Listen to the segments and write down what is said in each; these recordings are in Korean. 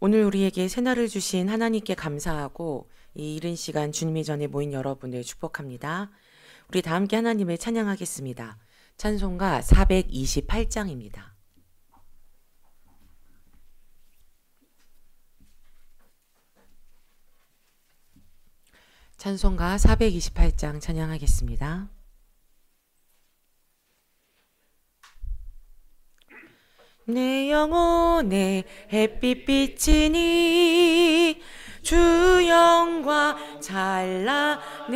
오늘 우리에게 새날을 주신 하나님께 감사하고 이 이른 시간 주님의 전에 모인 여러분을 축복합니다. 우리 다 함께 하나님을 찬양하겠습니다. 찬송가 428장입니다. 찬송가 428장 찬양하겠습니다. 내 영혼에 햇빛 비치니 주 영광 찬란해.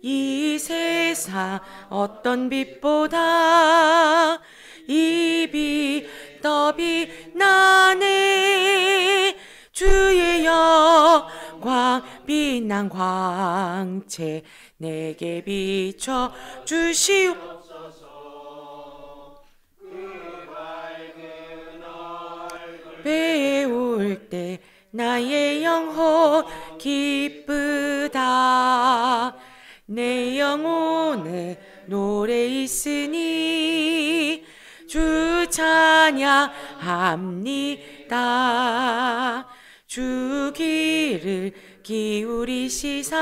이 세상 어떤 빛보다 이 빛 더 빛나네. 주의 영광 빛난 광채 내게 비춰 주시옵소서. 배울 때 나의 영혼 기쁘다. 내 영혼에 노래 있으니 주 찬양합니다. 주 귀를 기울이시사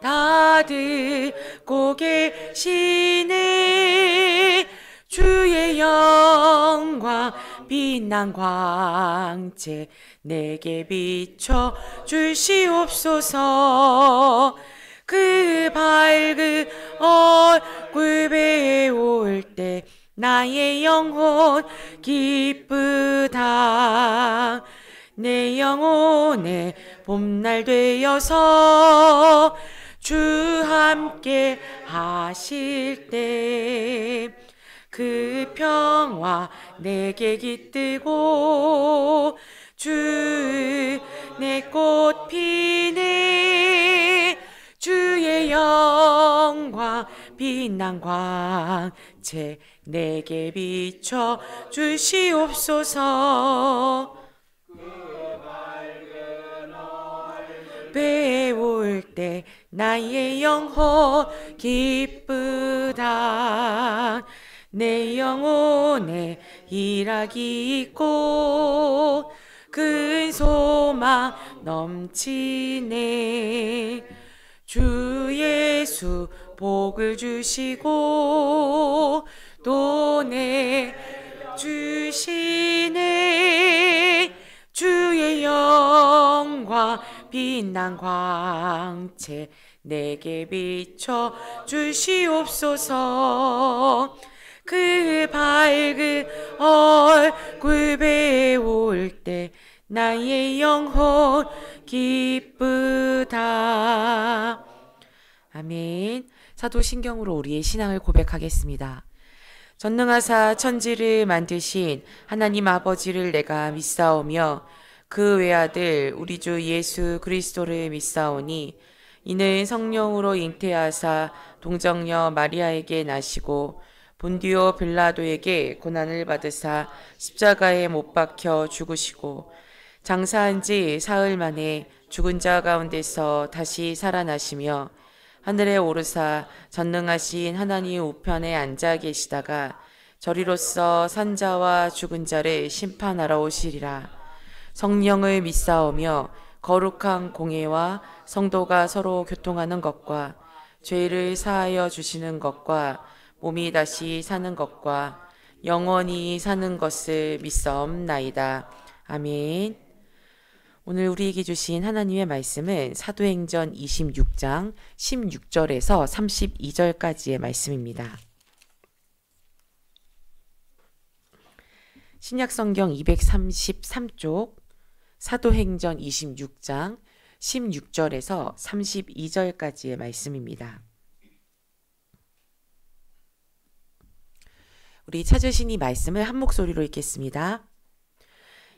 다 듣고 계시네. 주의 영광 빛난 광채 내게 비춰 주시옵소서. 그 밝은 얼굴 배울 때 나의 영혼 기쁘다. 내 영혼에 봄날 되어서 주 함께 하실 때 그 평화 내게 깃들고 주 내 꽃 피네. 주의 영광 빛난 광채 내게 비춰 주시옵소서. 배울 때 나의 영혼 기쁘다. 내 영혼에 희락이 있고 큰 소망 넘치네. 주 예수 복을 주시고 또 내 주시네. 주의 영광 빛난 광채 내게 비춰 주시옵소서. 그 밝은 얼굴 배울 때 나의 영혼 기쁘다. 아멘. 사도신경으로 우리의 신앙을 고백하겠습니다. 전능하사 천지를 만드신 하나님 아버지를 내가 믿사오며 그 외아들 우리 주 예수 그리스도를 믿사오니 이는 성령으로 잉태하사 동정녀 마리아에게 나시고 본디오 빌라도에게 고난을 받으사 십자가에 못 박혀 죽으시고 장사한 지 사흘 만에 죽은 자 가운데서 다시 살아나시며 하늘에 오르사 전능하신 하나님 우편에 앉아 계시다가 저리로서 산 자와 죽은 자를 심판하러 오시리라. 성령을 믿사오며 거룩한 공예와 성도가 서로 교통하는 것과 죄를 사하여 주시는 것과 몸이 다시 사는 것과 영원히 사는 것을 믿사옵나이다. 아멘. 오늘 우리에게 주신 하나님의 말씀은 사도행전 26장 16절에서 32절까지의 말씀입니다. 신약성경 233쪽 사도행전 26장 16절에서 32절까지의 말씀입니다. 우리 찾으신 이 말씀을 한 목소리로 읽겠습니다.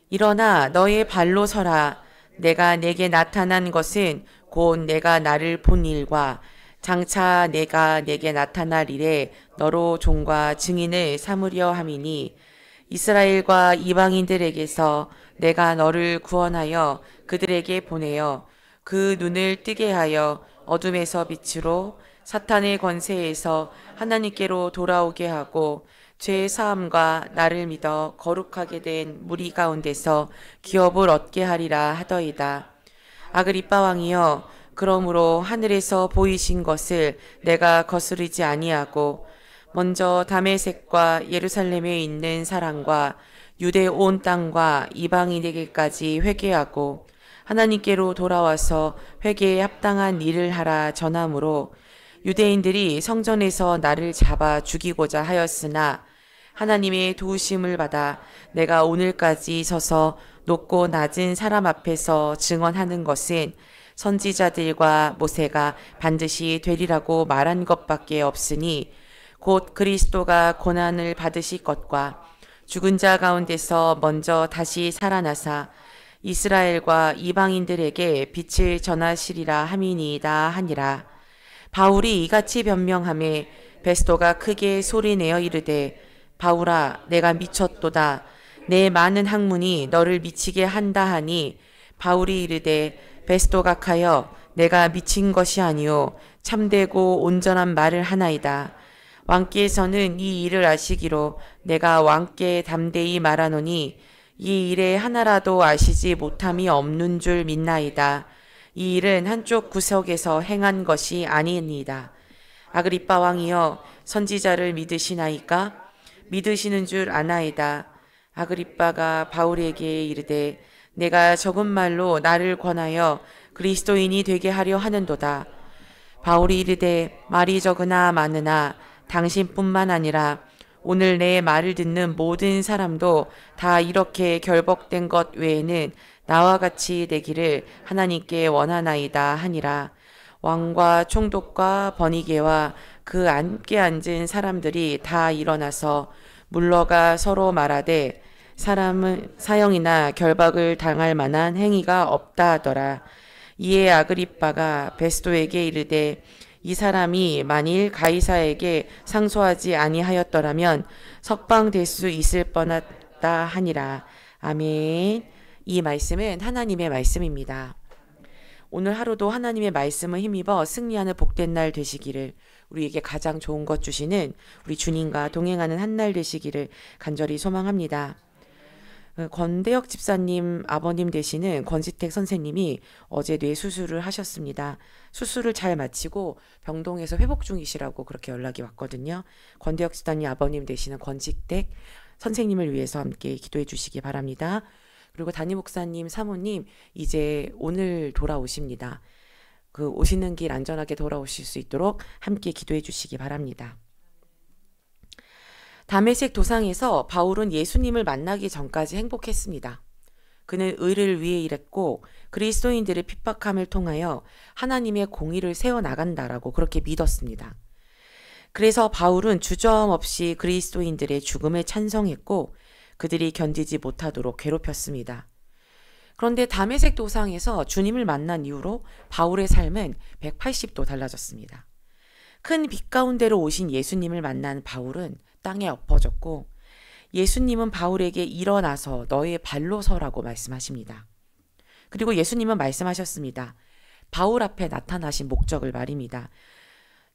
일어나 너의 발로 서라. 내가 내게 나타난 것은 곧 내가 나를 본 일과 장차 내가 내게 나타날 일에 너로 종과 증인을 삼으려 함이니 이스라엘과 이방인들에게서 내가 너를 구원하여 그들에게 보내어 그 눈을 뜨게 하여 어둠에서 빛으로 사탄의 권세에서 하나님께로 돌아오게 하고 죄의 사함과 나를 믿어 거룩하게 된 무리 가운데서 기업을 얻게 하리라 하더이다. 아그리빠 왕이여, 그러므로 하늘에서 보이신 것을 내가 거스르지 아니하고 먼저 다메섹과 예루살렘에 있는 사람과 유대 온 땅과 이방인에게까지 회개하고 하나님께로 돌아와서 회개에 합당한 일을 하라 전함으로 유대인들이 성전에서 나를 잡아 죽이고자 하였으나 하나님의 도우심을 받아 내가 오늘까지 서서 높고 낮은 사람 앞에서 증언하는 것은 선지자들과 모세가 반드시 되리라고 말한 것밖에 없으니 곧 그리스도가 고난을 받으실 것과 죽은 자 가운데서 먼저 다시 살아나사 이스라엘과 이방인들에게 빛을 전하시리라 함이니이다 하니라. 바울이 이같이 변명하매 베스도가 크게 소리내어 이르되 바울아, 내가 미쳤도다. 내 많은 학문이 너를 미치게 한다 하니 바울이 이르되 베스도 각하여, 내가 미친 것이 아니요 참되고 온전한 말을 하나이다. 왕께서는 이 일을 아시기로 내가 왕께 담대히 말하노니 이 일에 하나라도 아시지 못함이 없는 줄 믿나이다. 이 일은 한쪽 구석에서 행한 것이 아니니이다. 아그리빠 왕이여, 선지자를 믿으시나이까? 믿으시는 줄 아나이다. 아그리빠가 바울에게 이르되 내가 적은 말로 나를 권하여 그리스도인이 되게 하려 하는도다. 바울이 이르되 말이 적으나 많으나 당신뿐만 아니라 오늘 내 말을 듣는 모든 사람도 다 이렇게 결박된 것 외에는 나와 같이 되기를 하나님께 원하나이다 하니라. 왕과 총독과 번이게와 그 함께 앉은 사람들이 다 일어나서 물러가 서로 말하되 사람은 사형이나 결박을 당할 만한 행위가 없다 하더라. 이에 아그리빠가 베스도에게 이르되 이 사람이 만일 가이사에게 상소하지 아니하였더라면 석방될 수 있을 뻔하다 하니라. 아멘. 이 말씀은 하나님의 말씀입니다. 오늘 하루도 하나님의 말씀을 힘입어 승리하는 복된 날 되시기를, 우리에게 가장 좋은 것 주시는 우리 주님과 동행하는 한 날 되시기를 간절히 소망합니다. 권대혁 집사님 아버님 되시는 권지택 선생님이 어제 뇌 수술을 하셨습니다. 수술을 잘 마치고 병동에서 회복 중이시라고 그렇게 연락이 왔거든요. 권대혁 집사님 아버님 되시는 권지택 선생님을 위해서 함께 기도해 주시기 바랍니다. 그리고 담임 목사님 사모님 이제 오늘 돌아오십니다. 그 오시는 길 안전하게 돌아오실 수 있도록 함께 기도해 주시기 바랍니다. 다메섹 도상에서 바울은 예수님을 만나기 전까지 행복했습니다. 그는 의를 위해 일했고 그리스도인들의 핍박함을 통하여 하나님의 공의를 세워나간다라고 그렇게 믿었습니다. 그래서 바울은 주저없이 그리스도인들의 죽음을 찬성했고 그들이 견디지 못하도록 괴롭혔습니다. 그런데 다메섹 도상에서 주님을 만난 이후로 바울의 삶은 180도 달라졌습니다. 큰 빛 가운데로 오신 예수님을 만난 바울은 땅에 엎어졌고 예수님은 바울에게 일어나서 너의 발로 서라고 말씀하십니다. 그리고 예수님은 말씀하셨습니다. 바울 앞에 나타나신 목적을 말입니다.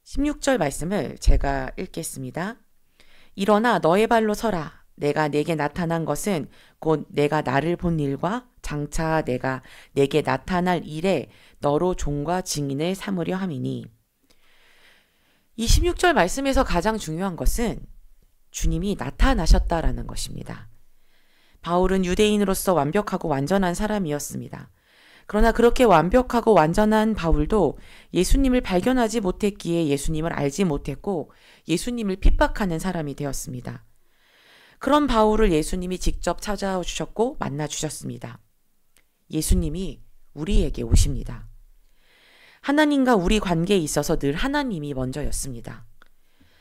16절 말씀을 제가 읽겠습니다. 일어나 너의 발로 서라. 내가 내게 나타난 것은 곧 내가 나를 본 일과 장차 내가 내게 나타날 일에 너로 종과 증인을 삼으려 함이니. 이 16절 말씀에서 가장 중요한 것은 주님이 나타나셨다라는 것입니다. 바울은 유대인으로서 완벽하고 완전한 사람이었습니다. 그러나 그렇게 완벽하고 완전한 바울도 예수님을 발견하지 못했기에 예수님을 알지 못했고 예수님을 핍박하는 사람이 되었습니다. 그런 바울을 예수님이 직접 찾아주셨고 만나주셨습니다. 예수님이 우리에게 오십니다. 하나님과 우리 관계에 있어서 늘 하나님이 먼저였습니다.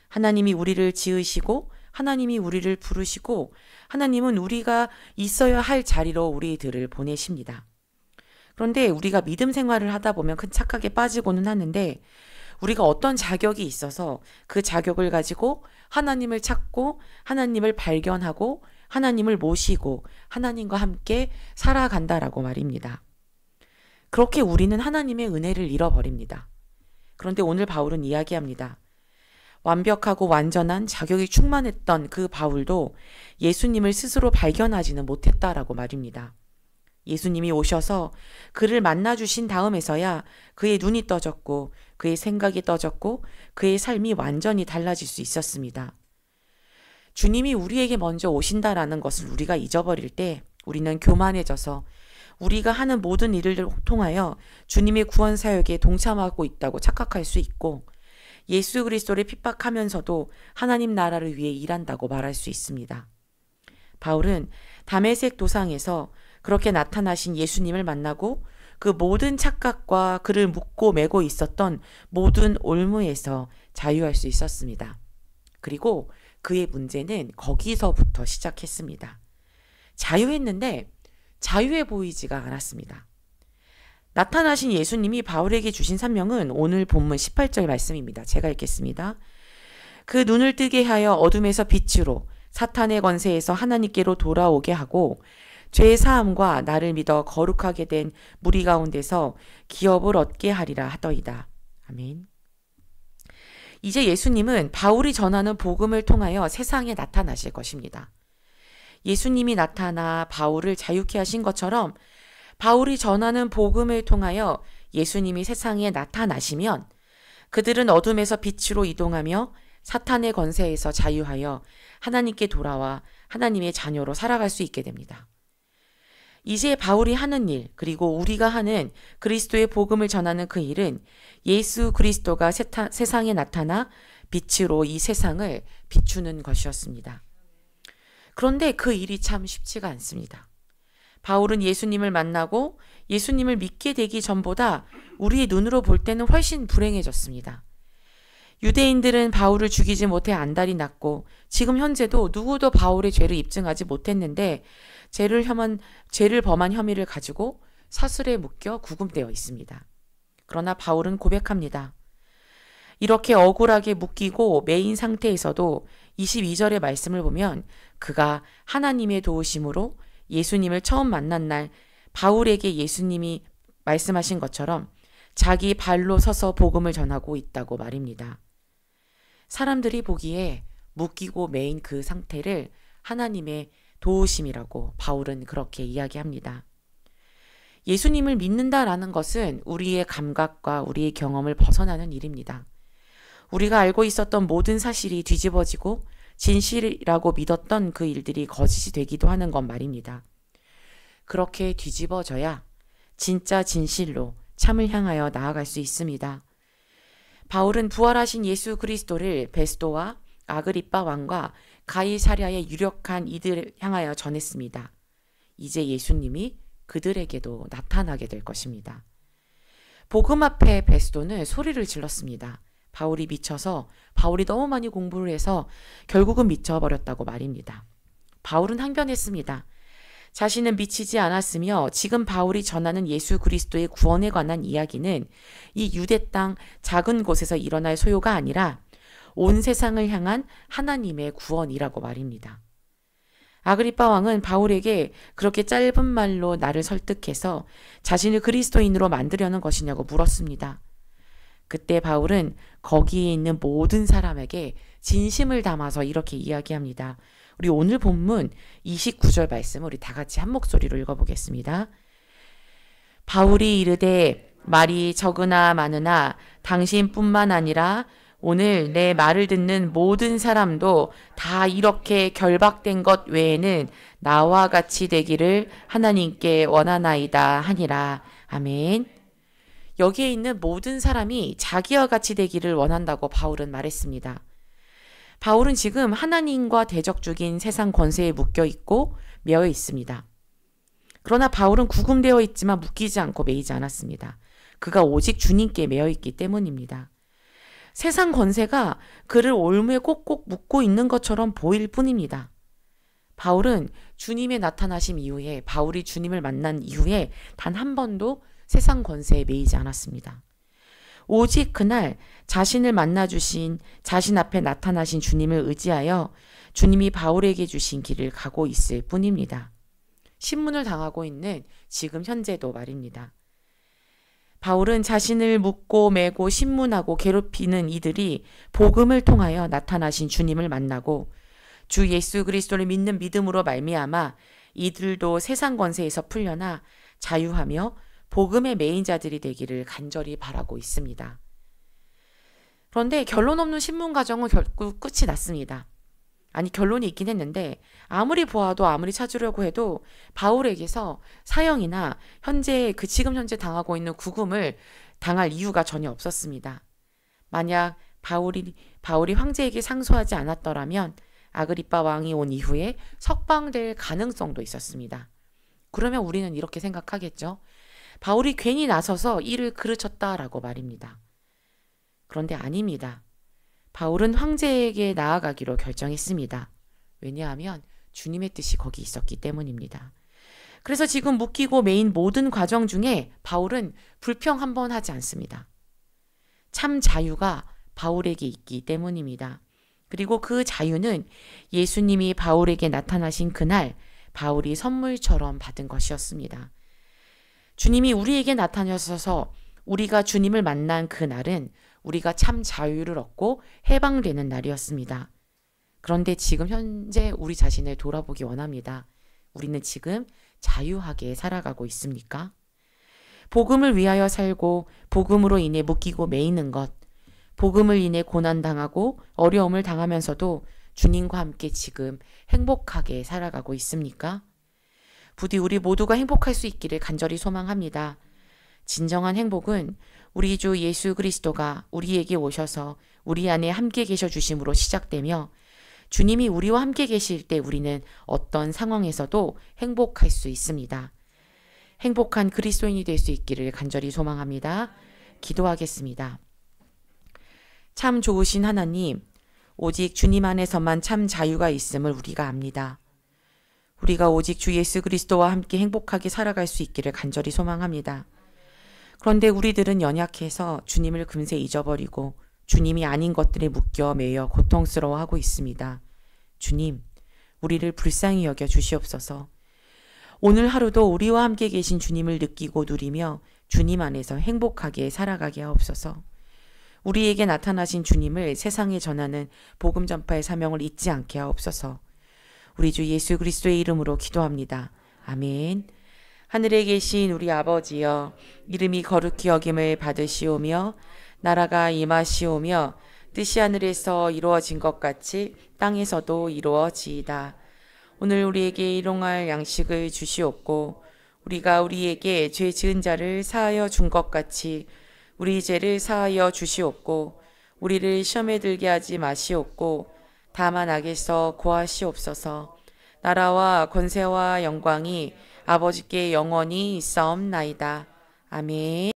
하나님이 우리를 지으시고 하나님이 우리를 부르시고 하나님은 우리가 있어야 할 자리로 우리들을 보내십니다. 그런데 우리가 믿음 생활을 하다 보면 큰 착각에 빠지고는 하는데 우리가 어떤 자격이 있어서 그 자격을 가지고 하나님을 찾고 하나님을 발견하고 하나님을 모시고 하나님과 함께 살아간다라고 말입니다. 그렇게 우리는 하나님의 은혜를 잃어버립니다. 그런데 오늘 바울은 이야기합니다. 완벽하고 완전한 자격이 충만했던 그 바울도 예수님을 스스로 발견하지는 못했다라고 말입니다. 예수님이 오셔서 그를 만나주신 다음에서야 그의 눈이 떠졌고 그의 생각이 떠졌고 그의 삶이 완전히 달라질 수 있었습니다. 주님이 우리에게 먼저 오신다라는 것을 우리가 잊어버릴 때 우리는 교만해져서 우리가 하는 모든 일을 통하여 주님의 구원 사역에 동참하고 있다고 착각할 수 있고 예수 그리스도를 핍박하면서도 하나님 나라를 위해 일한다고 말할 수 있습니다. 바울은 다메섹 도상에서 그렇게 나타나신 예수님을 만나고 그 모든 착각과 그를 묶고 매고 있었던 모든 올무에서 자유할 수 있었습니다. 그리고 그의 문제는 거기서부터 시작했습니다. 자유했는데 자유해 보이지가 않았습니다. 나타나신 예수님이 바울에게 주신 사명은 오늘 본문 18절 말씀입니다. 제가 읽겠습니다. 그 눈을 뜨게 하여 어둠에서 빛으로 사탄의 권세에서 하나님께로 돌아오게 하고 죄의 사함과 나를 믿어 거룩하게 된 무리 가운데서 기업을 얻게 하리라 하더이다. 아멘. 이제 예수님은 바울이 전하는 복음을 통하여 세상에 나타나실 것입니다. 예수님이 나타나 바울을 자유케 하신 것처럼 바울이 전하는 복음을 통하여 예수님이 세상에 나타나시면 그들은 어둠에서 빛으로 이동하며 사탄의 권세에서 자유하여 하나님께 돌아와 하나님의 자녀로 살아갈 수 있게 됩니다. 이제 바울이 하는 일, 그리고 우리가 하는 그리스도의 복음을 전하는 그 일은 예수 그리스도가 세상에 나타나 빛으로 이 세상을 비추는 것이었습니다. 그런데 그 일이 참 쉽지가 않습니다. 바울은 예수님을 만나고 예수님을 믿게 되기 전보다 우리의 눈으로 볼 때는 훨씬 불행해졌습니다. 유대인들은 바울을 죽이지 못해 안달이 났고 지금 현재도 누구도 바울의 죄를 입증하지 못했는데 죄를 범한 혐의를 가지고 사슬에 묶여 구금되어 있습니다. 그러나 바울은 고백합니다. 이렇게 억울하게 묶이고 매인 상태에서도 22절의 말씀을 보면 그가 하나님의 도우심으로 예수님을 처음 만난 날 바울에게 예수님이 말씀하신 것처럼 자기 발로 서서 복음을 전하고 있다고 말입니다. 사람들이 보기에 묶이고 매인 그 상태를 하나님의 도우심이라고 바울은 그렇게 이야기합니다. 예수님을 믿는다라는 것은 우리의 감각과 우리의 경험을 벗어나는 일입니다. 우리가 알고 있었던 모든 사실이 뒤집어지고 진실이라고 믿었던 그 일들이 거짓이 되기도 하는 것 말입니다. 그렇게 뒤집어져야 진짜 진실로 참을 향하여 나아갈 수 있습니다. 바울은 부활하신 예수 그리스도를 베스도와 아그리빠 왕과 가이사랴의 유력한 이들을 향하여 전했습니다. 이제 예수님이 그들에게도 나타나게 될 것입니다. 복음 앞에 베스도는 소리를 질렀습니다. 바울이 미쳐서 바울이 너무 많이 공부를 해서 결국은 미쳐버렸다고 말입니다. 바울은 항변했습니다. 자신은 미치지 않았으며 지금 바울이 전하는 예수 그리스도의 구원에 관한 이야기는 이 유대 땅 작은 곳에서 일어날 소요가 아니라 온 세상을 향한 하나님의 구원이라고 말입니다. 아그리빠 왕은 바울에게 그렇게 짧은 말로 나를 설득해서 자신을 그리스도인으로 만들려는 것이냐고 물었습니다. 그때 바울은 거기에 있는 모든 사람에게 진심을 담아서 이렇게 이야기합니다. 우리 오늘 본문 29절 말씀을 우리 다 같이 한 목소리로 읽어보겠습니다. 바울이 이르되 말이 적으나 많으나 당신뿐만 아니라 오늘 내 말을 듣는 모든 사람도 다 이렇게 결박된 것 외에는 나와 같이 되기를 하나님께 원하나이다 하니라. 아멘. 여기에 있는 모든 사람이 자기와 같이 되기를 원한다고 바울은 말했습니다. 바울은 지금 하나님과 대적 중인 세상 권세에 묶여 있고 매여 있습니다. 그러나 바울은 구금되어 있지만 묶이지 않고 매이지 않았습니다. 그가 오직 주님께 매여 있기 때문입니다. 세상 권세가 그를 올무에 꼭꼭 묶고 있는 것처럼 보일 뿐입니다. 바울은 주님의 나타나심 이후에 바울이 주님을 만난 이후에 단 한 번도 세상 권세에 매이지 않았습니다. 오직 그날 자신을 만나주신 자신 앞에 나타나신 주님을 의지하여 주님이 바울에게 주신 길을 가고 있을 뿐입니다. 신문을 당하고 있는 지금 현재도 말입니다. 바울은 자신을 묻고 매고 신문하고 괴롭히는 이들이 복음을 통하여 나타나신 주님을 만나고 주 예수 그리스도를 믿는 믿음으로 말미암아 이들도 세상 권세에서 풀려나 자유하며 복음의 메인자들이 되기를 간절히 바라고 있습니다. 그런데 결론 없는 신문 과정은 결국 끝이 났습니다. 아니, 결론이 있긴 했는데 아무리 보아도 아무리 찾으려고 해도 바울에게서 사형이나 지금 현재 당하고 있는 구금을 당할 이유가 전혀 없었습니다. 만약 바울이 황제에게 상소하지 않았더라면 아그리빠 왕이 온 이후에 석방될 가능성도 있었습니다. 그러면 우리는 이렇게 생각하겠죠. 바울이 괜히 나서서 일을 그르쳤다라고 말입니다. 그런데 아닙니다. 바울은 황제에게 나아가기로 결정했습니다. 왜냐하면 주님의 뜻이 거기 있었기 때문입니다. 그래서 지금 묶이고 매인 모든 과정 중에 바울은 불평 한 번 하지 않습니다. 참 자유가 바울에게 있기 때문입니다. 그리고 그 자유는 예수님이 바울에게 나타나신 그날 바울이 선물처럼 받은 것이었습니다. 주님이 우리에게 나타나셔서 우리가 주님을 만난 그날은 우리가 참 자유를 얻고 해방되는 날이었습니다. 그런데 지금 현재 우리 자신을 돌아보기 원합니다. 우리는 지금 자유하게 살아가고 있습니까? 복음을 위하여 살고 복음으로 인해 묶이고 매이는 것, 복음을 인해 고난당하고 어려움을 당하면서도 주님과 함께 지금 행복하게 살아가고 있습니까? 부디 우리 모두가 행복할 수 있기를 간절히 소망합니다. 진정한 행복은 우리 주 예수 그리스도가 우리에게 오셔서 우리 안에 함께 계셔 주심으로 시작되며 주님이 우리와 함께 계실 때 우리는 어떤 상황에서도 행복할 수 있습니다. 행복한 그리스도인이 될 수 있기를 간절히 소망합니다. 기도하겠습니다. 참 좋으신 하나님, 오직 주님 안에서만 참 자유가 있음을 우리가 압니다. 우리가 오직 주 예수 그리스도와 함께 행복하게 살아갈 수 있기를 간절히 소망합니다. 그런데 우리들은 연약해서 주님을 금세 잊어버리고 주님이 아닌 것들에 묶여 매여 고통스러워하고 있습니다. 주님, 우리를 불쌍히 여겨 주시옵소서. 오늘 하루도 우리와 함께 계신 주님을 느끼고 누리며 주님 안에서 행복하게 살아가게 하옵소서. 우리에게 나타나신 주님을 세상에 전하는 복음 전파의 사명을 잊지 않게 하옵소서. 우리 주 예수 그리스도의 이름으로 기도합니다. 아멘. 하늘에 계신 우리 아버지여, 이름이 거룩히 여김을 받으시오며 나라가 임하시오며 뜻이 하늘에서 이루어진 것 같이 땅에서도 이루어지이다. 오늘 우리에게 일용할 양식을 주시옵고 우리가 우리에게 죄 지은 자를 사하여 준 것 같이 우리 죄를 사하여 주시옵고 우리를 시험에 들게 하지 마시옵고 다만 악에서 구하시옵소서. 나라와 권세와 영광이 아버지께 영원히 있사옵나이다. 아멘.